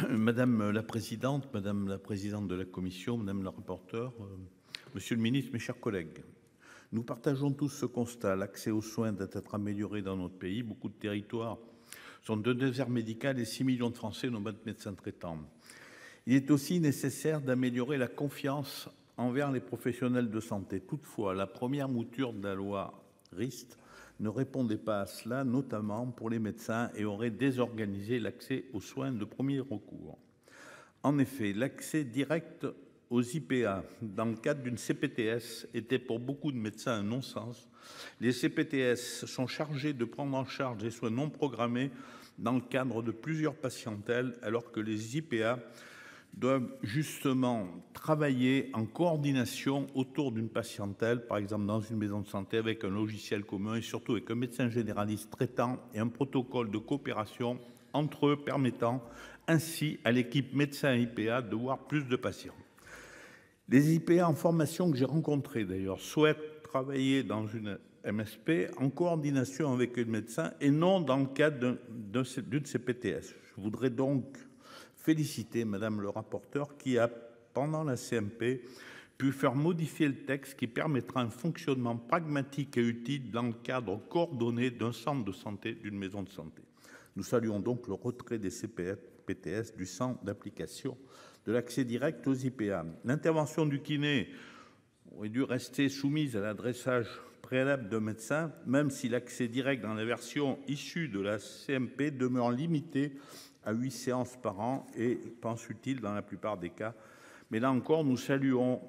Madame la présidente de la commission, madame la rapporteure, monsieur le ministre, mes chers collègues, nous partageons tous ce constat. L'accès aux soins doit être amélioré dans notre pays. Beaucoup de territoires sont de désert médical et 6 millions de Français n'ont pas de médecin traitant. Il est aussi nécessaire d'améliorer la confiance envers les professionnels de santé. Toutefois, la première mouture de la loi Rist ne répondait pas à cela, notamment pour les médecins, et aurait désorganisé l'accès aux soins de premier recours. En effet, l'accès direct aux IPA dans le cadre d'une CPTS était pour beaucoup de médecins un non-sens. Les CPTS sont chargés de prendre en charge des soins non programmés dans le cadre de plusieurs patientèles, alors que les IPA doivent justement travailler en coordination autour d'une patientèle, par exemple dans une maison de santé, avec un logiciel commun et surtout avec un médecin généraliste traitant et un protocole de coopération entre eux permettant ainsi à l'équipe médecin IPA de voir plus de patients. Les IPA en formation que j'ai rencontrés d'ailleurs souhaitent travailler dans une MSP en coordination avec le médecin et non dans le cadre d'une CPTS. Je voudrais donc féliciter madame le rapporteur qui a, pendant la CMP, pu faire modifier le texte qui permettra un fonctionnement pragmatique et utile dans le cadre coordonné d'un centre de santé, d'une maison de santé. Nous saluons donc le retrait des CPTS du champ d'application de l'accès direct aux IPA. L'intervention du kiné aurait dû rester soumise à l'adressage préalable de médecin, même si l'accès direct dans la version issue de la CMP demeure limité à 8 séances par an et pense utile dans la plupart des cas. Mais là encore, nous saluons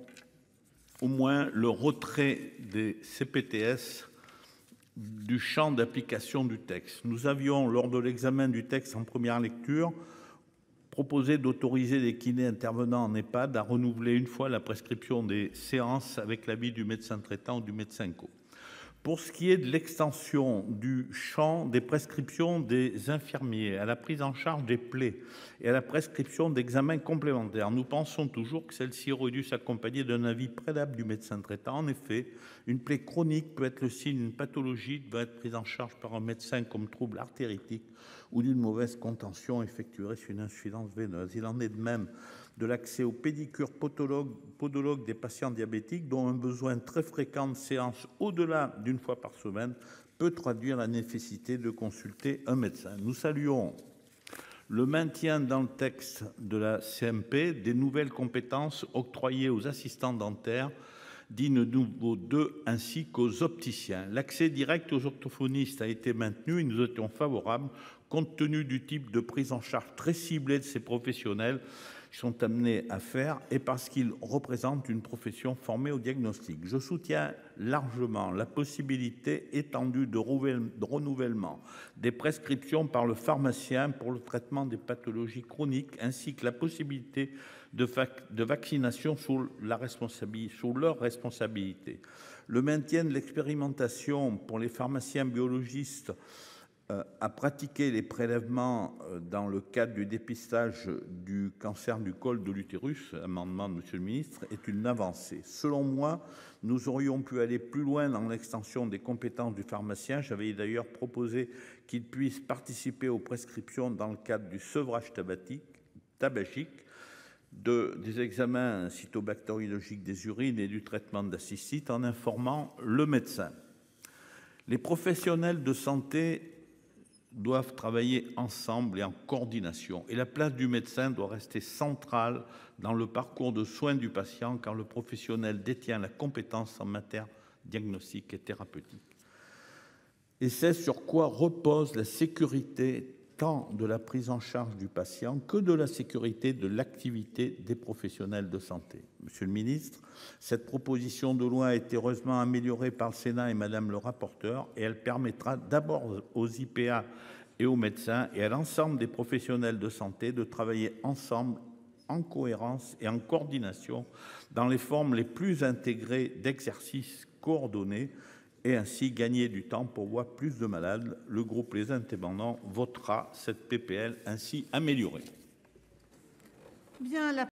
au moins le retrait des CPTS du champ d'application du texte. Nous avions, lors de l'examen du texte en première lecture, proposé d'autoriser les kinés intervenant en EHPAD à renouveler une fois la prescription des séances avec l'avis du médecin traitant ou du médecin co. Pour ce qui est de l'extension du champ des prescriptions des infirmiers à la prise en charge des plaies et à la prescription d'examens complémentaires, nous pensons toujours que celle-ci aurait dû s'accompagner d'un avis préalable du médecin traitant. En effet, une plaie chronique peut être le signe d'une pathologie qui doit être prise en charge par un médecin comme trouble artéritique ou d'une mauvaise contention effectuée sur une insuffisance veineuse. Il en est de même de l'accès aux pédicures podologues des patients diabétiques dont un besoin très fréquent de séances au-delà d'une fois par semaine peut traduire la nécessité de consulter un médecin. Nous saluons le maintien dans le texte de la CMP des nouvelles compétences octroyées aux assistants dentaires dits niveau 2 ainsi qu'aux opticiens. L'accès direct aux orthophonistes a été maintenu et nous étions favorables compte tenu du type de prise en charge très ciblée de ces professionnels sont amenés à faire et parce qu'ils représentent une profession formée au diagnostic. Je soutiens largement la possibilité étendue de renouvellement des prescriptions par le pharmacien pour le traitement des pathologies chroniques ainsi que la possibilité de vaccination sous leur responsabilité. Le maintien de l'expérimentation pour les pharmaciens biologistes à pratiquer les prélèvements dans le cadre du dépistage du cancer du col de l'utérus, amendement de monsieur le ministre, est une avancée. Selon moi, nous aurions pu aller plus loin dans l'extension des compétences du pharmacien. J'avais d'ailleurs proposé qu'il puisse participer aux prescriptions dans le cadre du sevrage tabagique, des examens cytobactériologiques des urines et du traitement de la cystite en informant le médecin. Les professionnels de santé doivent travailler ensemble et en coordination. Et la place du médecin doit rester centrale dans le parcours de soins du patient car le professionnel détient la compétence en matière diagnostique et thérapeutique. Et c'est sur quoi repose la sécurité tant de la prise en charge du patient que de la sécurité de l'activité des professionnels de santé. Monsieur le ministre, cette proposition de loi a été heureusement améliorée par le Sénat et madame le rapporteur et elle permettra d'abord aux IPA et aux médecins et à l'ensemble des professionnels de santé de travailler ensemble en cohérence et en coordination dans les formes les plus intégrées d'exercice coordonné et ainsi gagner du temps pour voir plus de malades. Le groupe Les Indépendants votera cette PPL ainsi améliorée.